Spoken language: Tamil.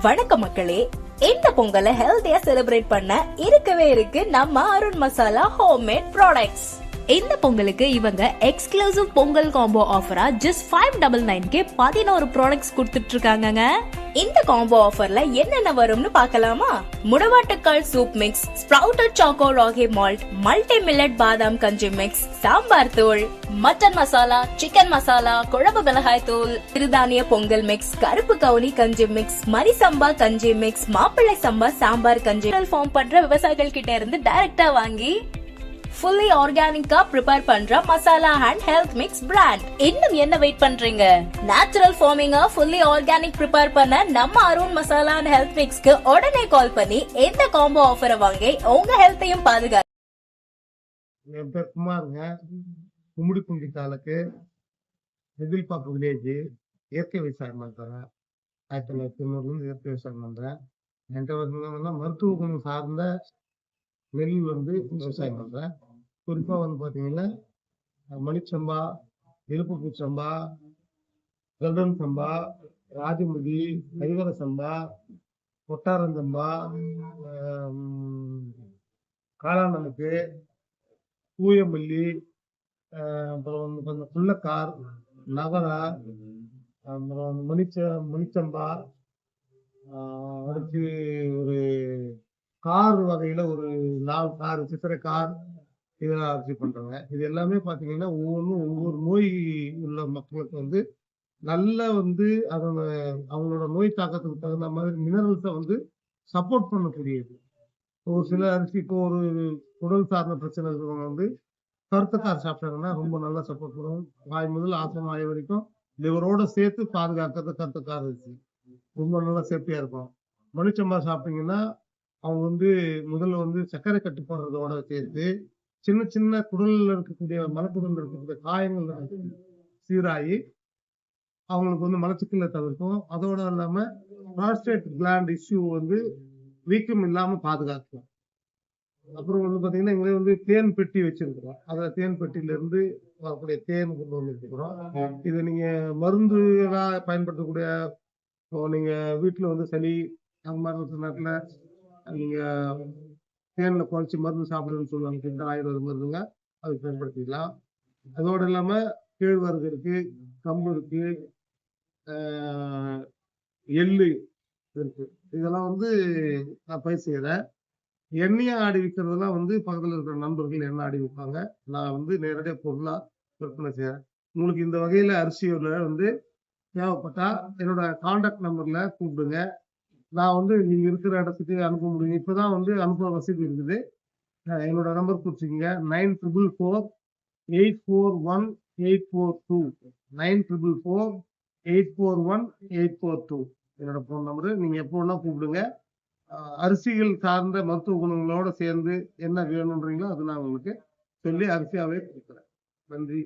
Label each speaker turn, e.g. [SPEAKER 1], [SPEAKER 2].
[SPEAKER 1] வணக்கம் மக்களே, இந்த பொங்கலை ஹெல்த்தியா செலிப்ரேட் பண்ண இருக்கவே இருக்கு நம்ம அருண் மசாலா ஹோம்மேட் ப்ராடக்ட்ஸ். இந்த பொங்கலுக்கு இவங்க எக்ஸ்க்ளூசிவ் பொங்கல் காம்போ ஆஃபரா ஜஸ்ட் 599 11 ப்ராடக்ட்ஸ் கொடுத்துட்டு இருக்காங்க. இந்த காம்போ ஆஃபர்ல என்னென்ன வரும்னு பார்க்கலாமா? முடவாட்டுக்கால் soup mix, sprouted choco ragi malt, multi millet பாதாம் கஞ்சி மிக்ஸ், சாம்பார் தூள், மட்டன் மசாலா, சிக்கன் மசாலா, குழம்பு மிளகாய் தூள், சிறுதானிய பொங்கல் மிக்ஸ், கருப்பு கவுனி கஞ்சி மிக்ஸ், மரி சம்பா கஞ்சி மிக்ஸ், மாப்பிள்ளை சம்பா சாம்பார் கஞ்சி ஃபார்ம் பண்ற விவசாயிகள் கிட்ட இருந்து டைரக்டா வாங்கி fully organic prepare பண்ற masala and health mix brand. இன்னும் என்ன வெயிட் பண்றீங்க? Natural farming fully organic prepare பண்ண நம்ம அருண் மசாலா அண்ட் ஹெல்த் மிக்ஸ்க்கு உடனே கால் பண்ணி இந்த காம்போ ஆஃபரை வாங்கி உங்க ஹெல்த்தையும் பாதுகாக்க.
[SPEAKER 2] என் பேர் குமாருங்க. கும்மிடி குண்டி தாலுக்கு எதிர்பார்ப்பு வில்லேஜ். இயற்கை விவசாயம் பண்றேன். 1990 இயற்கை விவசாயம் பண்றேன். என்கிட்ட வந்து மருத்துவ குணம் சார்ந்த நெல் வந்து விவசாயம் பண்றேன். குறிப்பா வந்து பாத்தீங்கன்னா மணிச்சம்பா, இழுப்புப்பூ சம்பா, கல்டன் சம்பா, ராஜமுடி, கைவர சம்பா, கொட்டாரஞ்சம்பா, காளானமுக்கு, தூயமல்லி, அப்புறம் வந்து கொஞ்சம் புள்ளக்கார், நவரா, அப்புறம் மணிச்சம்பா, அடுத்து ஒரு கார் வகையில ஒரு 4 கார், சித்திரை கார், இதெல்லாம் அரிசி பண்றாங்க. இது எல்லாமே பாத்தீங்கன்னா ஒவ்வொன்றும் ஒவ்வொரு நோய் உள்ள மக்களுக்கு வந்து நல்ல வந்து அதோட அவங்களோட நோய் தாக்கத்துக்கு தகுந்த மாதிரி மினரல்ஸை வந்து சப்போர்ட் பண்ணக்கூடியது. ஒரு சில அரிசி இப்போ ஒரு உடல் சார்ந்த பிரச்சனை இருக்கிறவங்க வந்து கருத்தக்கார் சாப்பிட்டாங்கன்னா ரொம்ப நல்லா சப்போர்ட் பண்ணுவோம். வாய் முதல் ஆசனம் வாய் வரைக்கும் லிவரோட சேர்த்து பாதுகாக்கிறது கருத்தக்கார் அரிசி ரொம்ப நல்லா சேஃப்டியா இருக்கும். மணிச்சம்பா சாப்பிட்டீங்கன்னா அவங்க வந்து முதல்ல வந்து சர்க்கரை கட்டுப்பாடுறதோட சேர்த்து சின்ன சின்ன குடல்ல இருக்கக்கூடிய மலக்குடல்ல இருக்கக்கூடிய காயங்கள் சீராகி அவங்களுக்கு வந்து மலச்சிக்கலை தவிர்க்கும். அதோட இல்லாம ப்ராஸ்டேட் கிளாண்ட் இஷ்யூ வந்து வீக்கம் இல்லாம பாதுகாக்கும். அப்புறம் வந்து பாத்தீங்கன்னா இங்கே வந்து தேன் பெட்டி வச்சிருக்கிறோம். அதுல தேன் பெட்டியில இருந்து வரக்கூடிய தேன் கொண்டு வந்துருக்கிறோம். இது நீங்க மருந்துகளா பயன்படுத்தக்கூடிய நீங்க வீட்டுல வந்து சளி அந்த மாதிரி இருக்கிற நேரத்துல நீங்க தேன்ல குறைச்சி மருந்து சாப்பிடுன்னு சொல்லுவாங்க. இந்த ஆயுர்வேத மருந்துங்க அது பயன்படுத்திக்கலாம். அதோடு இல்லாம கேழ்வரகு இருக்கு, கம்பு இருக்கு, எள்ளு இருக்கு. இதெல்லாம் வந்து நான் பயிர் செய்யறேன். எண்ணெயை ஆடி விற்கிறதெல்லாம் வந்து பக்கத்துல இருக்கிற நண்பர்கள் எண்ணெய் ஆடி விற்பாங்க. நான் வந்து நேரடியாக பொருளா விற்பனை செய்யறேன். உங்களுக்கு இந்த வகையில அரிசியோட வந்து தேவைப்பட்டா என்னோட கான்டாக்ட் நம்பர்ல கூப்பிடுங்க. நான் வந்து நீங்க இருக்கிற இடத்துக்கு அனுப்ப முடியும். இப்பதான் வந்து அனுப்புற வசதி இருக்குது. என்னோட நம்பர் குறிச்சிக்கங்க. 9444841842 9444841842 என்னோட போன் நம்பரு. நீங்க எப்போ வேணா கூப்பிடுங்க. அரிசிகள் சார்ந்த மருத்துவ குணங்களோட சேர்ந்து என்ன வேணும்ன்றீங்களோ அது நான் உங்களுக்கு சொல்லி அரிசியாவே கொடுக்குறேன். நன்றி.